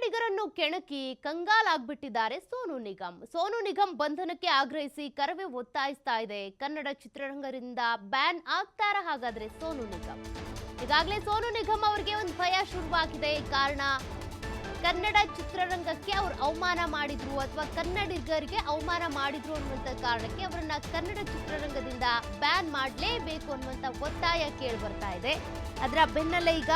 ಕನ್ನಡಿಗರನ್ನು ಕೆಣಕಿ ಕಂಗಾಲಾಗ್ಬಿಟ್ಟಿದ್ದಾರೆ ಸೋನು ನಿಗಮ್ ಬಂಧನಕ್ಕೆ ಆಗ್ರಹಿಸಿ ಕರವೇ ಒತ್ತಾಯಿಸ್ತಾ ಇದೆ ಕನ್ನಡ ಚಿತ್ರರಂಗದಿಂದ ಬ್ಯಾನ್ ಆಗ್ತಾರ ಹಾಗಾದ್ರೆ ಸೋನು ನಿಗಮ್ ಈಗಾಗಲೇ ಸೋನು ನಿಗಮ್ ಅವರಿಗೆ ಒಂದು ಭಯ ಶುರುವಾಗಿದೆ ಕಾರಣ ಕನ್ನಡ ಚಿತ್ರರಂಗಕ್ಕೆ ಅವರು ಅವಮಾನ ಮಾಡಿದ್ರು ಅಥವಾ ಕನ್ನಡಿಗರಿಗೆ ಅವಮಾನ ಮಾಡಿದ್ರು ಅನ್ನುವಂತ ಕಾರಣಕ್ಕೆ ಅವರನ್ನ ಕನ್ನಡ ಚಿತ್ರರಂಗದಿಂದ ಬ್ಯಾನ್ ಮಾಡಲೇಬೇಕು ಅನ್ನುವಂತ ಒತ್ತಾಯ ಕೇಳಿ ಬರ್ತಾ ಇದೆ ಅದರ ಬೆನ್ನಲ್ಲೇ ಈಗ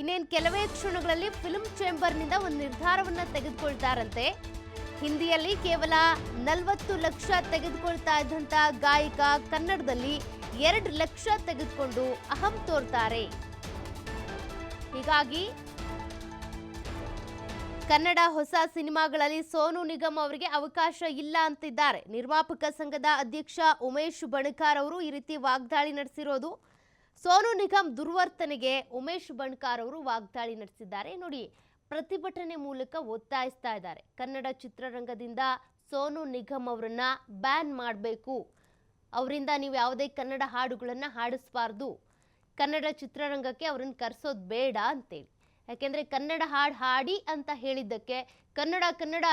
ಇನ್ನೇನು ಕೆಲವೇ ಕ್ಷಣಗಳಲ್ಲಿ ಫಿಲ್ಮ್ ಚೇಂಬರ್ನಿಂದ ಒಂದು ನಿರ್ಧಾರವನ್ನ ತೆಗೆದುಕೊಳ್ತಾರಂತೆ ಹಿಂದಿಯಲ್ಲಿ ಕೇವಲ 40 ಲಕ್ಷ ತೆಗೆದುಕೊಳ್ತಾ ಇದ್ದಂತ ಗಾಯಕ ಕನ್ನಡದಲ್ಲಿ 2 ಲಕ್ಷ ತೆಗೆದುಕೊಂಡು ಅಹಂ ತೋರ್ತಾರೆ ಹೀಗಾಗಿ ಕನ್ನಡ ಹೊಸ ಸಿನಿಮಾಗಳಲ್ಲಿ ಸೋನು ನಿಗಮ್ ಅವರಿಗೆ ಅವಕಾಶ ಇಲ್ಲ ಅಂತಿದ್ದಾರೆ ನಿರ್ಮಾಪಕ ಸಂಘದ ಅಧ್ಯಕ್ಷ ಉಮೇಶ್ ಬಣಕಾರ್ ಅವರು ಈ ರೀತಿ ವಾಗ್ದಾಳಿ ನಡೆಸಿರೋದು ಸೋನು ನಿಗಮ್ ದುರ್ವರ್ತನೆಗೆ ಉಮೇಶ್ ಬಣಕಾರ್ ಅವರು ವಾಗ್ದಾಳಿ ನಡೆಸಿದ್ದಾರೆ ನೋಡಿ ಪ್ರತಿಭಟನೆ ಮೂಲಕ ಒತ್ತಾಯಿಸ್ತಾ ಇದ್ದಾರೆ ಕನ್ನಡ ಚಿತ್ರರಂಗದಿಂದ ಸೋನು ನಿಗಮ್ ಅವರನ್ನ ಬ್ಯಾನ್ ಮಾಡಬೇಕು ಅವರಿಂದ ನೀವು ಯಾವುದೇ ಕನ್ನಡ ಹಾಡುಗಳನ್ನ ಹಾಡಿಸಬಾರ್ದು ಕನ್ನಡ ಚಿತ್ರರಂಗಕ್ಕೆ ಅವರನ್ನು ಕರೆಸೋದು ಬೇಡ ಅಂತೇಳಿ ಯಾಕೆಂದ್ರೆ ಕನ್ನಡ ಹಾಡು ಹಾಡಿ ಅಂತ ಹೇಳಿದ್ದಕ್ಕೆ ಕನ್ನಡ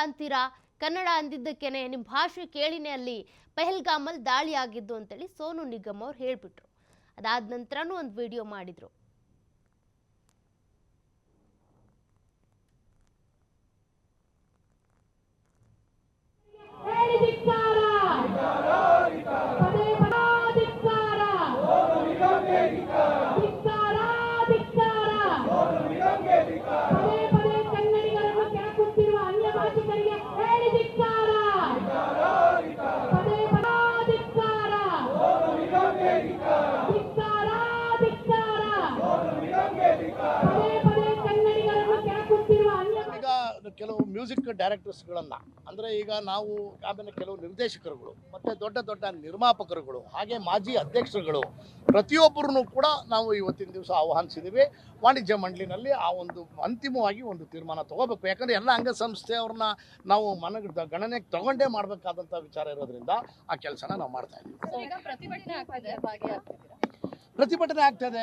ಅಂತೀರಾ ಕನ್ನಡ ಅಂದಿದ್ದಕ್ಕೇನೆ ನಿಮ್ಮ ಭಾಷೆ ಕೇಳಿನೇ ಅಲ್ಲಿ ಪೆಹಲ್ಗಾಮಲ್ಲಿ ದಾಳಿ ಆಗಿದ್ದು ಅಂತೇಳಿ ಸೋನು ನಿಗಮ್ ಅವ್ರು ಹೇಳ್ಬಿಟ್ರು ಅದಾದ ನಂತರನೂ ಒಂದು ವಿಡಿಯೋ ಮಾಡಿದ್ರು ಕೆಲವು ಮ್ಯೂಸಿಕ್ ಡೈರೆಕ್ಟರ್ಸ್ಗಳನ್ನ ಅಂದರೆ ಈಗ ನಾವು ಆಮೇಲೆ ಕೆಲವು ನಿರ್ದೇಶಕರುಗಳು ಮತ್ತು ದೊಡ್ಡ ದೊಡ್ಡ ನಿರ್ಮಾಪಕರುಗಳು ಹಾಗೆ ಮಾಜಿ ಅಧ್ಯಕ್ಷರುಗಳು ಪ್ರತಿಯೊಬ್ಬರೂ ಕೂಡ ನಾವು ಇವತ್ತಿನ ದಿವಸ ಆಹ್ವಾನಿಸಿದ್ದೀವಿ ವಾಣಿಜ್ಯ ಮಂಡಳಿನಲ್ಲಿ ಆ ಒಂದು ಅಂತಿಮವಾಗಿ ಒಂದು ತೀರ್ಮಾನ ತಗೋಬೇಕು ಯಾಕಂದರೆ ಎಲ್ಲ ಅಂಗಸಂಸ್ಥೆಯವ್ರನ್ನ ನಾವು ಗಣನೆಗೆ ತಗೊಂಡೇ ಮಾಡಬೇಕಾದಂಥ ವಿಚಾರ ಇರೋದ್ರಿಂದ ಆ ಕೆಲಸನ ನಾವು ಮಾಡ್ತಾ ಇದ್ದೀವಿ. ಪ್ರತಿಭಟನೆ ಆಗ್ತಾ ಇದೆ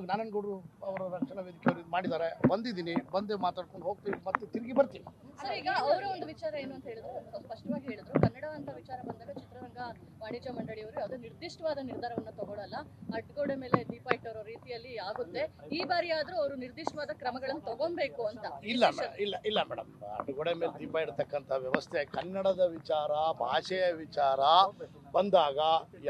ನಾರಾಯಣಗೌಡರು ಅವರ ರಕ್ಷಣಾ ವೇದಿಕೆ ಅವರು ಮಾಡಿದ್ದಾರೆ ಬಂದಿದ್ದೀನಿ ಬಂದು ಮಾತಾಡ್ಕೊಂಡು ಹೋಗ್ತೀವಿ ಮತ್ತೆ ತಿರುಗಿ ಬರ್ತೀವಿ. ಸರ್ ಈಗ ಅವರ ಒಂದು ವಿಚಾರ ಏನು ಅಂತ ಹೇಳಿದ್ರು ಸ್ಪಷ್ಟವಾಗಿ ಹೇಳಿದ್ರು ಕನ್ನಡ ಅಂತ ವಿಚಾರ ಬಂದಾಗ ಚಿತ್ರರಂಗ ವಾಣಿಜ್ಯ ಮಂಡಳಿಯವರು ಯಾವುದೇ ನಿರ್ದಿಷ್ಟವಾದ ನಿರ್ಧಾರವನ್ನು ತಗೊಳ್ಳಲ್ಲ ಅಡ್ಗೋಡೆ ಮೇಲೆ ದೀಪ ಇಟ್ಟರೋ ರೀತಿಯಲ್ಲಿ ಆಗುತ್ತೆ ಈ ಬಾರಿ ಆದ್ರೂ ಅವರು ನಿರ್ದಿಷ್ಟವಾದ ಕ್ರಮಗಳನ್ನು ತಗೊಬೇಕು ಅಂತ. ಇಲ್ಲ ಮೇಡಮ್ ಅಡ್ಗೋಡೆ ಮೇಲೆ ದೀಪ ಇಡತಕ್ಕಂಥ ವ್ಯವಸ್ಥೆ ಕನ್ನಡದ ವಿಚಾರ ಭಾಷೆಯ ವಿಚಾರ ಬಂದಾಗ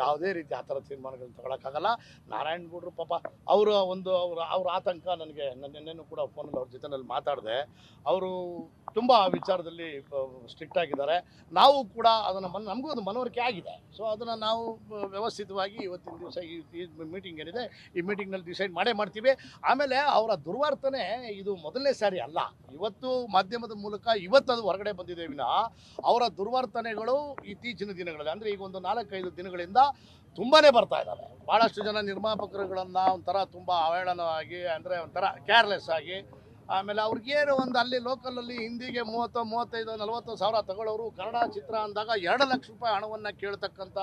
ಯಾವುದೇ ರೀತಿ ಆ ಥರ ತೀರ್ಮಾನಗಳನ್ನು ತಗೊಳಕ್ಕಾಗಲ್ಲ. ನಾರಾಯಣಗೌಡರು ಪಾಪ ಅವ್ರ ಆತಂಕ ನನಗೆ ನೆನ್ನೆನೂ ಕೂಡ ಫೋನಲ್ಲಿ ಅವ್ರ ಜೊತೆನಲ್ಲಿ ಮಾತಾಡಿದೆ. ಅವರು ತುಂಬ ವಿಚಾರದಲ್ಲಿ ಸ್ಟ್ರಿಕ್ಟ್ ಆಗಿದ್ದಾರೆ. ನಾವು ಕೂಡ ಅದನ್ನು ನಮಗೂ ಒಂದು ಮನವರಿಕೆ ಆಗಿದೆ. ಸೊ ಅದನ್ನು ನಾವು ವ್ಯವಸ್ಥಿತವಾಗಿ ಇವತ್ತಿನ ದಿವಸ ಈ ಮೀಟಿಂಗ್ ಏನಿದೆ ಈ ಮೀಟಿಂಗ್ನಲ್ಲಿ ಡಿಸೈಡ್ ಮಾಡೇ ಮಾಡ್ತೀವಿ. ಆಮೇಲೆ ಅವರ ದುರ್ವರ್ತನೆ ಇದು ಮೊದಲನೇ ಸಾರಿ ಅಲ್ಲ, ಇವತ್ತು ಮಾಧ್ಯಮದ ಮೂಲಕ ಇವತ್ತು ಅದು ಹೊರಗಡೆ ಬಂದಿದೆ ವಿನಃ ಅವರ ದುರ್ವರ್ತನೆಗಳು ಇತ್ತೀಚಿನ ದಿನಗಳಲ್ಲಿ ಅಂದರೆ ಈಗ ಒಂದು 4-5 ದಿನಗಳಿಂದ ತುಂಬಾ ಬರ್ತಾ ಇದ್ದಾವೆ. ಭಾಳಷ್ಟು ಜನ ನಿರ್ಮಾಪಕರುಗಳನ್ನು ಒಂಥರ ತುಂಬ ಅವಹೇಳನವಾಗಿ ಅಂದರೆ ಒಂಥರ ಕೇರ್ಲೆಸ್ ಆಗಿ ಆಮೇಲೆ ಅವ್ರಿಗೇನು ಒಂದು ಅಲ್ಲಿ ಲೋಕಲಲ್ಲಿ ಹಿಂದಿಗೆ 30, 35, 40 ಸಾವಿರ ತಗೊಳ್ಳೋರು ಕನ್ನಡ ಚಿತ್ರ ಅಂದಾಗ 2 ಲಕ್ಷ ರೂಪಾಯಿ ಹಣವನ್ನು ಕೇಳ್ತಕ್ಕಂಥ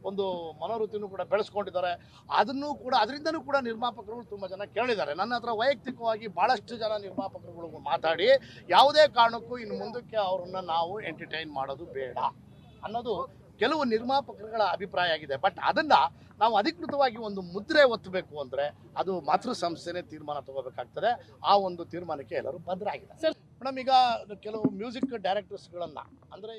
ಒಂದು ಮನೋವೃತ್ತಿನೂ ಕೂಡ ಬೆಳೆಸ್ಕೊಂಡಿದ್ದಾರೆ. ಅದನ್ನು ಕೂಡ ಅದರಿಂದನೂ ಕೂಡ ನಿರ್ಮಾಪಕರುಗಳು ತುಂಬ ಜನ ಕೇಳಿದ್ದಾರೆ. ನನ್ನ ಹತ್ರ ವೈಯಕ್ತಿಕವಾಗಿ ಭಾಳಷ್ಟು ಜನ ನಿರ್ಮಾಪಕರುಗಳು ಮಾತಾಡಿ ಯಾವುದೇ ಕಾರಣಕ್ಕೂ ಇನ್ನು ಮುಂದಕ್ಕೆ ಅವ್ರನ್ನ ನಾವು ಎಂಟರ್ಟೈನ್ ಮಾಡೋದು ಬೇಡ ಅನ್ನೋದು ಕೆಲವು ನಿರ್ಮಾಪಕರುಗಳ ಅಭಿಪ್ರಾಯ ಆಗಿದೆ. ಬಟ್ ಅದನ್ನ ನಾವು ಅಧಿಕೃತವಾಗಿ ಒಂದು ಮುದ್ರೆ ಒತ್ತಬೇಕು ಅಂದ್ರೆ ಅದು ಮಾತೃ ಸಂಸ್ಥೆನೇ ತೀರ್ಮಾನ ತಗೋಬೇಕಾಗ್ತದೆ. ಆ ಒಂದು ತೀರ್ಮಾನಕ್ಕೆ ಎಲ್ಲರೂ ಬದ್ಧರಾಗಿದ್ದಾರೆ. ಮೇಡಮ್ ಈಗ ಕೆಲವು ಮ್ಯೂಸಿಕ್ ಡೈರೆಕ್ಟರ್ಸ್ಗಳನ್ನ ಅಂದ್ರೆ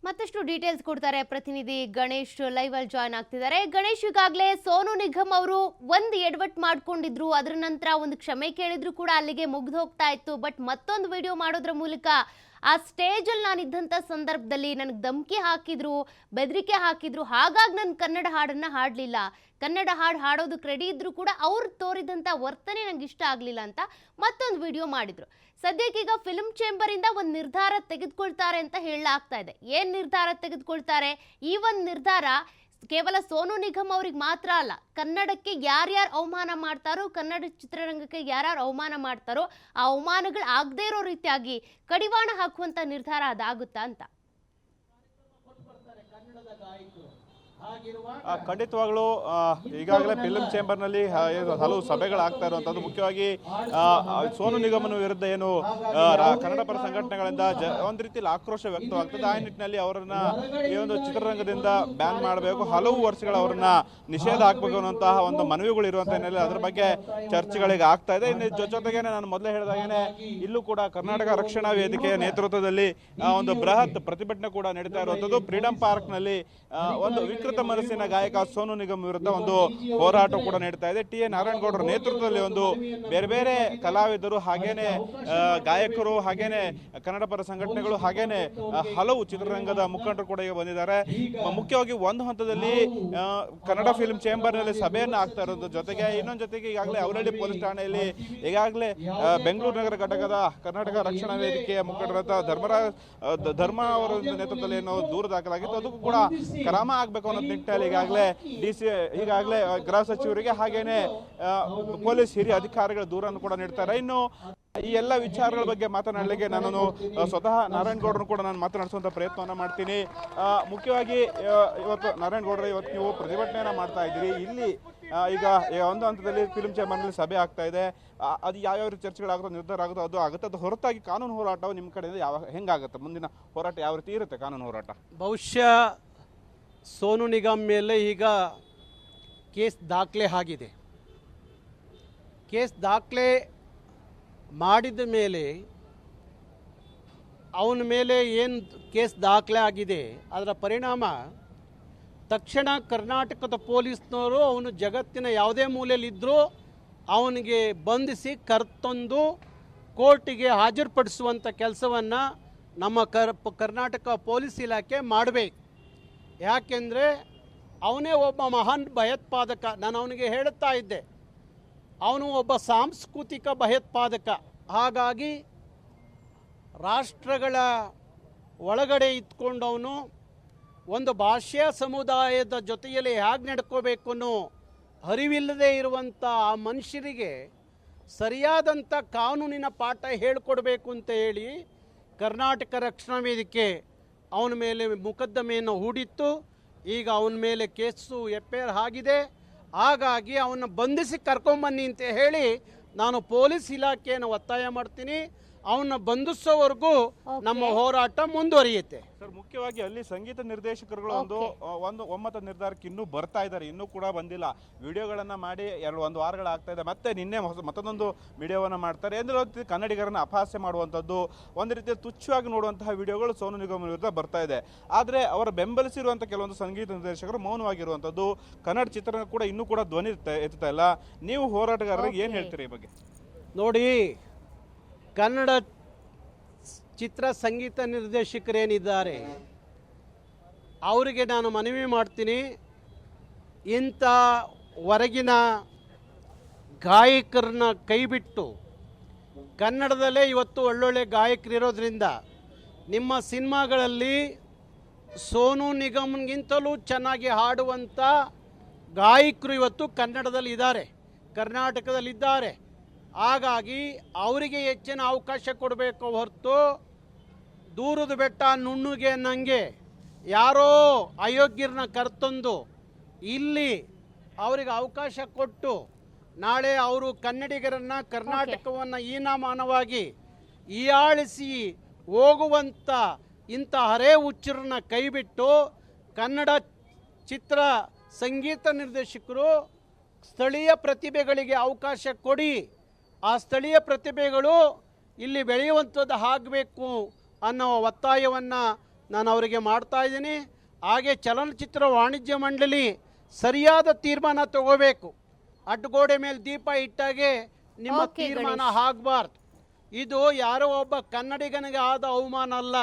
ಮತ್ತಷ್ಟು ಡೀಟೇಲ್ಸ್ ಕೊಡ್ತಾರೆ ಪ್ರತಿನಿಧಿ ಗಣೇಶ್ ಲೈವ್ ಅಲ್ಲಿ ಜಾಯ್ನ್ ಆಗ್ತಿದ್ದಾರೆ. ಗಣೇಶ್, ಈಗಾಗಲೇ ಸೋನು ನಿಗಮ್ ಅವರು ಒಂದು ಎಡವಟ್ ಮಾಡ್ಕೊಂಡಿದ್ರು, ಅದರ ನಂತರ ಒಂದು ಕ್ಷಮೆ ಕೇಳಿದ್ರು ಕೂಡ ಅಲ್ಲಿಗೆ ಮುಗ್ದು ಹೋಗ್ತಾ ಇತ್ತು. ಬಟ್ ಮತ್ತೊಂದು ವಿಡಿಯೋ ಮಾಡೋದ್ರ ಮೂಲಕ ಆ ಸ್ಟೇಜಲ್ಲಿ ನಾನು ಇದ್ದಂಥ ಸಂದರ್ಭದಲ್ಲಿ ನನಗೆ ಧಮಕಿ ಹಾಕಿದ್ರು, ಬೆದರಿಕೆ ಹಾಕಿದ್ರು, ಹಾಗಾಗಿ ನಾನು ಕನ್ನಡ ಹಾಡನ್ನು ಹಾಡಲಿಲ್ಲ. ಕನ್ನಡ ಹಾಡು ಹಾಡೋದಕ್ಕೆ ರೆಡಿ ಇದ್ರೂ ಕೂಡ ಅವ್ರು ತೋರಿದಂಥ ವರ್ತನೆ ನಂಗೆ ಇಷ್ಟ ಆಗಲಿಲ್ಲ ಅಂತ ಮತ್ತೊಂದು ವಿಡಿಯೋ ಮಾಡಿದ್ರು. ಸದ್ಯಕ್ಕೀಗ ಫಿಲ್ಮ್ ಚೇಂಬರಿಂದ ಒಂದು ನಿರ್ಧಾರ ತೆಗೆದುಕೊಳ್ತಾರೆ ಅಂತ ಹೇಳಲಾಗ್ತಾ ಇದೆ. ಏನು ನಿರ್ಧಾರ ತೆಗೆದುಕೊಳ್ತಾರೆ? ಈ ಒಂದು ನಿರ್ಧಾರ ಕೇವಲ ಸೋನು ನಿಗಮ್ ಅವ್ರಿಗೆ ಮಾತ್ರ ಅಲ್ಲ, ಕನ್ನಡಕ್ಕೆ ಯಾರ್ಯಾರು ಅವಮಾನ ಮಾಡ್ತಾರೋ, ಕನ್ನಡ ಚಿತ್ರರಂಗಕ್ಕೆ ಯಾರ್ಯಾರು ಅವಮಾನ ಮಾಡ್ತಾರೋ ಆ ಅವಮಾನಗಳು ಆಗದೇ ಇರೋ ರೀತಿಯಾಗಿ ಕಡಿವಾಣ ಹಾಕುವಂತ ನಿರ್ಧಾರ ಅದಾಗುತ್ತಾ ಅಂತ. ಖಂಡಿತವಾಗ್ಲೂ ಈಗಾಗಲೇ ಫಿಲ್ಮ್ ಚೇಂಬರ್ನಲ್ಲಿ ಹಲವು ಸಭೆಗಳಾಗ್ತಾ ಇರುವಂಥದ್ದು. ಮುಖ್ಯವಾಗಿ ಸೋನು ನಿಗಮನ ವಿರುದ್ಧ ಏನು ಕನ್ನಡ ಪರ ಸಂಘಟನೆಗಳಿಂದ ಒಂದು ರೀತಿಯಲ್ಲಿ ಆಕ್ರೋಶ ವ್ಯಕ್ತವಾಗ್ತದೆ. ಆ ನಿಟ್ಟಿನಲ್ಲಿ ಅವರನ್ನ ಈ ಒಂದು ಚಿತ್ರರಂಗದಿಂದ ಬ್ಯಾನ್ ಮಾಡಬೇಕು, ಹಲವು ವರ್ಷಗಳ ಅವರನ್ನ ನಿಷೇಧ ಹಾಕಬೇಕು ಅನ್ನುವಂತಹ ಒಂದು ಮನವಿಗಳು ಇರುವಂಥ ಹಿನ್ನೆಲೆ ಅದರ ಬಗ್ಗೆ ಚರ್ಚೆಗಳಿಗೆ ಆಗ್ತಾ ಇದೆ. ಇನ್ನು ಜೊತೆಗೇನೆ ನಾನು ಮೊದಲೇ ಹೇಳಿದಾಗೇನೆ ಇಲ್ಲೂ ಕೂಡ ಕರ್ನಾಟಕ ರಕ್ಷಣಾ ವೇದಿಕೆಯ ನೇತೃತ್ವದಲ್ಲಿ ಒಂದು ಬೃಹತ್ ಪ್ರತಿಭಟನೆ ಕೂಡ ನಡೀತಾ ಇರುವಂಥದ್ದು. ಫ್ರೀಡಂ ಪಾರ್ಕ್ನಲ್ಲಿ ಒಂದು ವಿಕೃತ ಮನಸ್ಸಿನ ಗಾಯಕ ಸೋನು ನಿಗಮ್ ವಿರುದ್ಧ ಒಂದು ಹೋರಾಟ ಕೂಡ ನಡೀತಾ ಇದೆ. ಟಿ ಎ ನಾರಾಯಣಗೌಡರ ನೇತೃತ್ವದಲ್ಲಿ ಒಂದು ಬೇರೆ ಬೇರೆ ಕಲಾವಿದರು, ಹಾಗೇನೆ ಗಾಯಕರು, ಹಾಗೇನೆ ಕನ್ನಡ ಪರ ಸಂಘಟನೆಗಳು, ಹಾಗೇನೆ ಹಲವು ಚಿತ್ರರಂಗದ ಮುಖಂಡರು ಕೂಡ ಈಗ ಬಂದಿದ್ದಾರೆ. ಮುಖ್ಯವಾಗಿ ಒಂದು ಹಂತದಲ್ಲಿ ಕನ್ನಡ ಫಿಲ್ಮ್ ಚೇಂಬರ್ನಲ್ಲಿ ಸಭೆಯನ್ನು ಆಗ್ತಾ ಇರೋದ್ರ ಜೊತೆಗೆ ಇನ್ನೊಂದು ಜೊತೆಗೆ ಈಗಾಗಲೇ ಅವರಹಳ್ಳಿ ಪೊಲೀಸ್ ಠಾಣೆಯಲ್ಲಿ ಈಗಾಗಲೇ ಬೆಂಗಳೂರು ನಗರ ಘಟಕದ ಕರ್ನಾಟಕ ರಕ್ಷಣಾ ವೇದಿಕೆಯ ಮುಖಂಡರಾದ ಧರ್ಮ ಅವರ ನೇತೃತ್ವದಲ್ಲಿ ಏನೋ ದೂರು ದಾಖಲಾಗಿತ್ತು. ಅದಕ್ಕೂ ಕೂಡ ಕ್ರಮ ಆಗಬೇಕು ಅನ್ನೋ ನಿಟ್ಟಿನಲ್ಲಿ ಈಗಾಗಲೇ ಗೃಹ ಸಚಿವರಿಗೆ ಹಾಗೇನೆ ಪೊಲೀಸ್ ಹಿರಿಯ ಅಧಿಕಾರಿಗಳ ದೂರನ್ನು ಕೂಡ ನೀಡ್ತಾರೆ. ಇನ್ನು ಈ ಎಲ್ಲ ವಿಚಾರಗಳ ಬಗ್ಗೆ ಮಾತನಾಡಲಿಕ್ಕೆ ನಾನು ಸ್ವತಃ ನಾರಾಯಣಗೌಡರು ಕೂಡ ನಾನು ಮಾತನಾಡಿಸುವಂಥ ಪ್ರಯತ್ನವನ್ನು ಮಾಡ್ತೀನಿ. ಮುಖ್ಯವಾಗಿ ಇವತ್ತು ನಾರಾಯಣಗೌಡರು, ಇವತ್ತು ನೀವು ಪ್ರತಿಭಟನೆಯನ್ನು ಮಾಡ್ತಾ ಇದ್ದೀರಿ. ಇಲ್ಲಿ ಈಗ ಒಂದು ಹಂತದಲ್ಲಿ ಫಿಲ್ಮ್ ಚೇಂಬರ್ನಲ್ಲಿ ಸಭೆ ಆಗ್ತಾ ಇದೆ. ಅದು ಯಾವ್ಯಾವ ರೀತಿ ಚರ್ಚೆಗಳಾಗುತ್ತೋ, ನಿರ್ಧಾರ ಆಗುತ್ತೋ ಅದು ಆಗುತ್ತೆ. ಅದು ಹೊರತಾಗಿ ಕಾನೂನು ಹೋರಾಟವು ನಿಮ್ಮ ಕಡೆಯಿಂದ ಹೆಂಗಾಗುತ್ತೆ? ಮುಂದಿನ ಹೋರಾಟ ಯಾವ ರೀತಿ ಇರುತ್ತೆ ಕಾನೂನು ಹೋರಾಟ? ಬಹುಶಃ ಸೋನು ನಿಗಮ್ ಮೇಲೆ ಈಗ ಕೇಸ್ ದಾಖಲೆ ಆಗಿದೆ. ಕೇಸ್ ದಾಖಲೆ ಮಾಡಿದ ಮೇಲೆ ಅವನ ಮೇಲೆ ಏನು ಕೇಸ್ ದಾಖಲೆ ಆಗಿದೆ ಅದರ ಪರಿಣಾಮ ತಕ್ಷಣ ಕರ್ನಾಟಕದ ಪೊಲೀಸ್ನವರು ಅವನು ಜಗತ್ತಿನ ಯಾವುದೇ ಮೂಲೆಯಲ್ಲಿದ್ದರೂ ಅವನಿಗೆ ಬಂಧಿಸಿ ಕರೆತಂದು ಕೋರ್ಟಿಗೆ ಹಾಜರುಪಡಿಸುವಂಥ ಕೆಲಸವನ್ನು ನಮ್ಮ ಕರ್ನಾಟಕ ಪೊಲೀಸ್ ಇಲಾಖೆ ಮಾಡಬೇಕು. ಯಾಕೆಂದರೆ ಅವನೇ ಒಬ್ಬ ಮಹಾನ್ ಭಯೋತ್ಪಾದಕ. ನಾನು ಅವನಿಗೆ ಹೇಳುತ್ತಾ ಇದ್ದೆ, ಅವನು ಒಬ್ಬ ಸಾಂಸ್ಕೃತಿಕ ಭಯೋತ್ಪಾದಕ. ಹಾಗಾಗಿ ರಾಷ್ಟ್ರಗಳ ಒಳಗಡೆ ಇದ್ಕೊಂಡವನು ಒಂದು ಭಾಷೆಯ ಸಮುದಾಯದ ಜೊತೆಯಲ್ಲಿ ಹೇಗೆ ನಡ್ಕೋಬೇಕು ಅನ್ನೋ ಅರಿವಿಲ್ಲದೆ ಇರುವಂಥ ಆ ಮನುಷ್ಯರಿಗೆ ಸರಿಯಾದಂಥ ಕಾನೂನಿನ ಪಾಠ ಹೇಳಿಕೊಡ್ಬೇಕು ಅಂತ ಹೇಳಿ ಕರ್ನಾಟಕ ರಕ್ಷಣಾ ವೇದಿಕೆ ಅವನ ಮೇಲೆ ಮೊಕದ್ದಮೆಯನ್ನು ಹೂಡಿತ್ತು. ಈಗ ಅವನ ಮೇಲೆ ಕೇಸು FIR ಆಗಿದೆ. ಹಾಗಾಗಿ ಅವನ್ನ ಬಂಧಿಸಿ ಕರ್ಕೊಂಬನ್ನಿ ಅಂತ ಹೇಳಿ ನಾನು ಪೊಲೀಸ್ ಇಲಾಖೆಯನ್ನು ಒತ್ತಾಯ ಮಾಡ್ತೀನಿ. ಅವನ್ನ ಬಂಧಿಸೋವರೆಗೂ ನಮ್ಮ ಹೋರಾಟ ಮುಂದುವರಿಯುತ್ತೆ. ಸರ್, ಮುಖ್ಯವಾಗಿ ಅಲ್ಲಿ ಸಂಗೀತ ನಿರ್ದೇಶಕರುಗಳು ಒಂದು ಒಮ್ಮತ ನಿರ್ಧಾರಕ್ಕೆ ಇನ್ನೂ ಬರ್ತಾ ಇದ್ದಾರೆ, ಇನ್ನೂ ಕೂಡ ಬಂದಿಲ್ಲ. ವಿಡಿಯೋಗಳನ್ನ ಮಾಡಿ ಒಂದು ವಾರಗಳಾಗ್ತಾ ಇದೆ. ಮತ್ತೆ ನಿನ್ನೆ ಮತ್ತೊಂದು ವಿಡಿಯೋವನ್ನು ಮಾಡ್ತಾರೆ. ಅಂದ್ರೆ ಕನ್ನಡಿಗರನ್ನ ಅಪಹಾಸ್ಯ ಮಾಡುವಂಥದ್ದು, ಒಂದು ರೀತಿಯ ತುಚ್ಛವಾಗಿ ನೋಡುವಂತಹ ವಿಡಿಯೋಗಳು ಸೋನು ನಿಗಮ್ ವಿರುದ್ಧ ಬರ್ತಾ ಇದೆ. ಆದರೆ ಅವರ ಬೆಂಬಲಿಸಿರುವಂಥ ಕೆಲವೊಂದು ಸಂಗೀತ ನಿರ್ದೇಶಕರು ಮೌನವಾಗಿರುವಂಥದ್ದು, ಕನ್ನಡ ಚಿತ್ರರಂಗ ಕೂಡ ಇನ್ನೂ ಕೂಡ ಧ್ವನಿ ಎತ್ತುತ್ತಾ ಇಲ್ಲ. ನೀವು ಹೋರಾಟಗಾರರಿಗೆ ಏನು ಹೇಳ್ತೀರಿ ಈ ಬಗ್ಗೆ? ನೋಡಿ, ಕನ್ನಡ ಚಿತ್ರ ಸಂಗೀತ ನಿರ್ದೇಶಕರೇನಿದ್ದಾರೆ ಅವರಿಗೆ ನಾನು ಮನವಿ ಮಾಡ್ತೀನಿ, ಇಂಥ ಹೊರಗಿನ ಗಾಯಕರನ್ನ ಕೈಬಿಟ್ಟು ಕನ್ನಡದಲ್ಲೇ ಇವತ್ತು ಒಳ್ಳೊಳ್ಳೆ ಗಾಯಕರಿರೋದ್ರಿಂದ ನಿಮ್ಮ ಸಿನಿಮಾಗಳಲ್ಲಿ ಸೋನು ನಿಗಮ್ಗಿಂತಲೂ ಚೆನ್ನಾಗಿ ಹಾಡುವಂಥ ಗಾಯಕರು ಇವತ್ತು ಕನ್ನಡದಲ್ಲಿ ಇದ್ದಾರೆ, ಕರ್ನಾಟಕದಲ್ಲಿದ್ದಾರೆ. ಹಾಗಾಗಿ ಅವರಿಗೆ ಹೆಚ್ಚಿನ ಅವಕಾಶ ಕೊಡಬೇಕು ಹೊರತು ದೂರದ ಬೆಟ್ಟ ನುಣ್ಣುಗೆ ಅನ್ನಂಗೆ ಯಾರೋ ಅಯೋಗ್ಯರನ್ನ ಕರೆತಂದು ಇಲ್ಲಿ ಅವರಿಗೆ ಅವಕಾಶ ಕೊಟ್ಟು ನಾಳೆ ಅವರು ಕನ್ನಡಿಗರನ್ನು ಕರ್ನಾಟಕವನ್ನು ಹೀನಾಮಾನವಾಗಿ ಹೀಯಾಳಿಸಿ ಹೋಗುವಂಥ ಇಂಥ ಹರೇ ಹುಚ್ಚರನ್ನ ಕೈಬಿಟ್ಟು ಕನ್ನಡ ಚಿತ್ರ ಸಂಗೀತ ನಿರ್ದೇಶಕರು ಸ್ಥಳೀಯ ಪ್ರತಿಭೆಗಳಿಗೆ ಅವಕಾಶ ಕೊಡಿ, ಆ ಸ್ಥಳೀಯ ಪ್ರತಿಭೆಗಳು ಇಲ್ಲಿ ಬೆಳೆಯುವಂಥದ್ದು ಆಗಬೇಕು ಅನ್ನೋ ಒತ್ತಾಯವನ್ನು ನಾನು ಅವರಿಗೆ ಮಾಡ್ತಾ ಇದ್ದೀನಿ. ಹಾಗೆ ಚಲನಚಿತ್ರ ವಾಣಿಜ್ಯ ಮಂಡಳಿ ಸರಿಯಾದ ತೀರ್ಮಾನ ತಗೋಬೇಕು. ಅಡ್ಡಗೋಡೆ ಮೇಲೆ ದೀಪ ಇಟ್ಟಾಗೆ ನಿಮ್ಮ ತೀರ್ಮಾನ ಆಗಬಾರ್ದು. ಇದು ಯಾರೋ ಒಬ್ಬ ಕನ್ನಡಿಗನಿಗೆ ಆದ ಅವಮಾನ ಅಲ್ಲ.